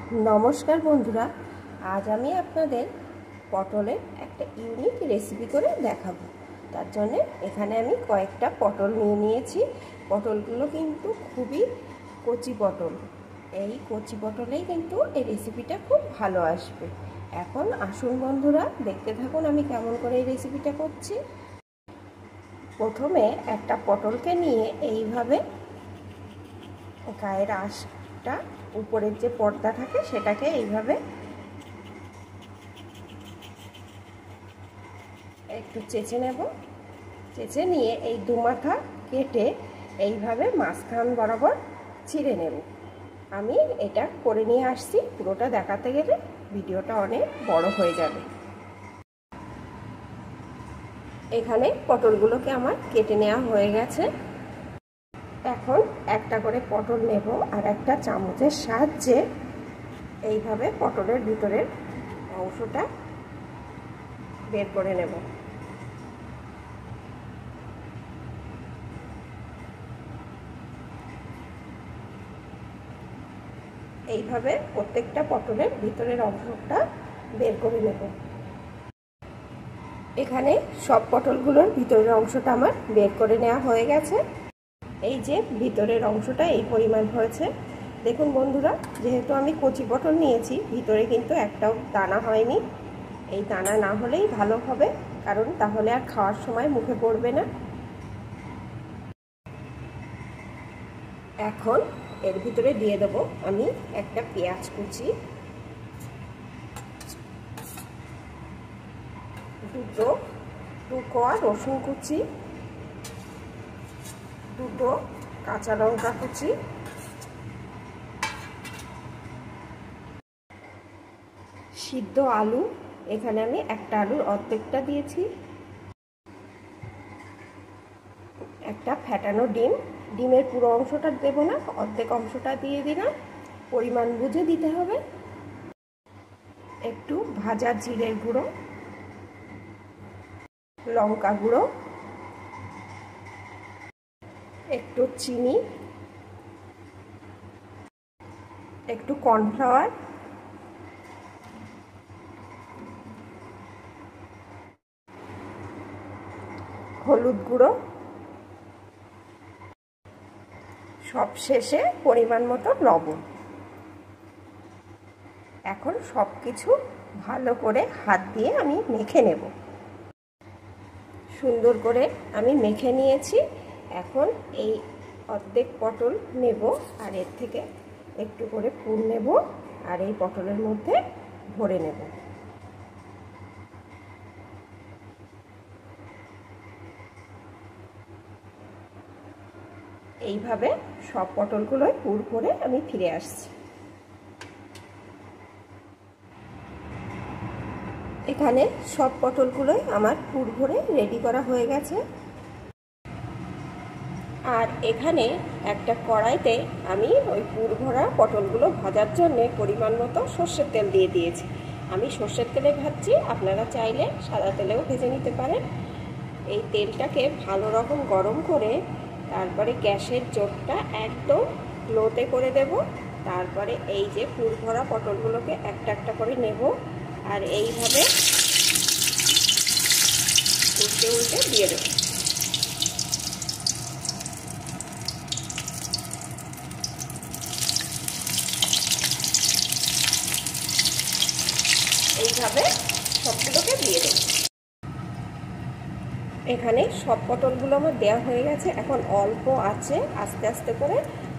नमस्कार बंधुरा आज आमी आपनादेर पटलेर एकटा यूनिक रेसिपि करे देखाबो। तार जन्य एखाने आमी कयेकटा पटल निये नियेछि। पटलगुलो किन्तु खुबই कचि पटल। এই কচি পটলেই কিন্তু এই রেসিপিটা খুব ভালো আসবে। এখন আসুন বন্ধুরা দেখতে থাকুন আমি কেমন করে এই রেসিপিটা করছি। প্রথমে একটা পটলকে নিয়ে এইভাবে গায়ের আঁশটা উপরের যে পর্দা থাকে সেটাকে এইভাবে একটু চেঁচে নেব। চেঁচে নিয়ে এই দুমাথা কেটে এইভাবে মাঝখান বরাবর ছিঁড়ে নেব। আমি এটা করে নিয়ে আসছি, পুরোটা দেখাতে গেলে ভিডিওটা অনেক বড় হয়ে যাবে। এখানে পটলগুলোকে আমার কেটে নেওয়া হয়ে গেছে। এখন একটা করে পটল নেব আর একটা চামচের সাহায্যে এইভাবে পটলের ভিতরের অংশটা বের করে নেব। এইভাবে প্রত্যেকটা পটলের ভিতরের অংশটা বের করে নেব। এখানে সব পটলগুলোর ভিতরের অংশটা আমার বের করে নেওয়া হয়ে গেছে। এই যে ভিতরের অংশটা এই পরিমাণ হয়েছে। দেখুন বন্ধুরা, যেহেতু আমি কচি পটল নিয়েছি ভিতরে কিন্তু একটাও দানা হয়নি। এই দানা না হলেই ভালো হবে, কারণ তাহলে আর খাওয়ার সময় মুখে পড়বে না। এখন এর ভিতরে দিয়ে দেব আমি একটা পেঁয়াজ কুচি, দু কোয়া রসুন কুচি, দুটো কাঁচা লঙ্কা কুচি, সিদ্ধ আলু, এখানে আমি একটা আলুর অর্ধেকটা দিয়েছি, একটা ফ্যাটানো ডিম, ডিমের পুরো অংশটা দেব না, অর্ধেক অংশটা দিয়ে দিলাম, পরিমাণ বুঝে দিতে হবে, একটু ভাজা জিরের গুঁড়ো, লঙ্কা গুঁড়ো, একটু চিনি, একটু কর্নফ্লাওয়ার, হলুদ গুঁড়ো, সবশেষে পরিমাণ মতো লবণ। এখন সবকিছু ভালো করে হাত দিয়ে আমি মেখে নেব। সুন্দর করে আমি মেখে নিয়েছি। এখন এই অর্ধেক পটল নেব আর এর থেকে একটু করে পুর নেব আর এই পটলের মধ্যে ভরে নেব। এইভাবে সব পটলগুলোই পুর করে আমি ফিরে আসছি। এখানে সব পটলগুলোই আমার পুর ভরে রেডি করা হয়ে গেছে। আর এখানে একটা কড়াইতে আমি ওই পুর ভরা পটলগুলো ভাজার জন্য পরিমাণ মতো সর্ষের তেল দিয়ে দিয়েছি। আমি সর্ষের তেলে ভাজছি, আপনারা চাইলে সাদা তেলেও ভেজে নিতে পারেন। এই তেলটাকে ভালো রকম গরম করে তারপরে গ্যাসের জোরটা একদম লোতে করে দেব। তারপরে এই যে পুর ভরা পটলগুলোকে একটা একটা করে নেব আর এইভাবে উল্টে উল্টে দিয়ে দেব। এইভাবে সবগুলোকে দিয়ে দেব। এখানে সব পটলগুলো আমার দেওয়া হয়ে গেছে। এখন অল্প আছে আস্তে আস্তে করে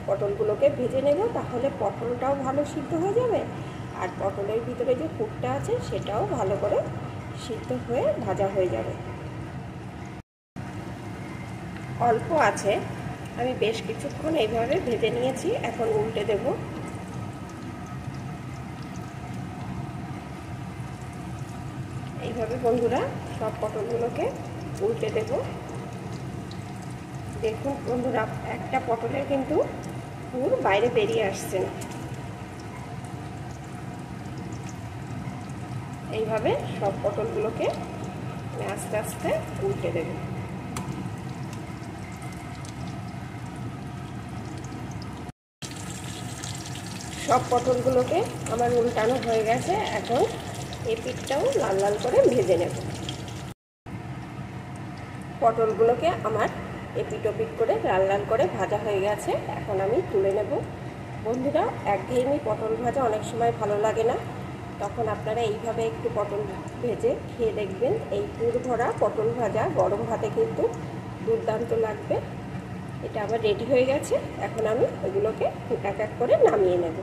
পটলগুলোকে ভেজে নেব, তাহলে পটলটাও ভালো সিদ্ধ হয়ে যাবে আর পটলের ভিতরে যে পুরটা আছে সেটাও ভালো করে সিদ্ধ হয়ে ভাজা হয়ে যাবে। অল্প আছে, আমি বেশ কিছুক্ষণ এইভাবে ভেজে নিয়েছি। এখন উল্টে দেব। এইভাবে বন্ধুরা সব পটলগুলোকে উল্টে দেব। দেখুন বন্ধুরা, একটা পটলের কিন্তু পুর বাইরে বেরিয়ে আসছে না। এইভাবে সব পটলগুলোকে আস্তে আস্তে উল্টে দেব। সব পটলগুলোকে আমার উল্টানো হয়ে গেছে। এখন এই পিঠটাও লাল লাল করে ভেজে নেব। পটলগুলোকে আমার এপিট ওপিট করে লাল লাল করে ভাজা হয়ে গেছে। এখন আমি তুলে নেব। বন্ধুরা, একঘেয়েমি পটল ভাজা অনেক সময় ভালো লাগে না, তখন আপনারা এইভাবে একটু পটল ভেজে খেয়ে দেখবেন। এই পুর ভরা পটল ভাজা গরম ভাতে কিন্তু দুর্দান্ত লাগবে। এটা আবার রেডি হয়ে গেছে। এখন আমি এগুলোকে এক এক করে নামিয়ে নেব।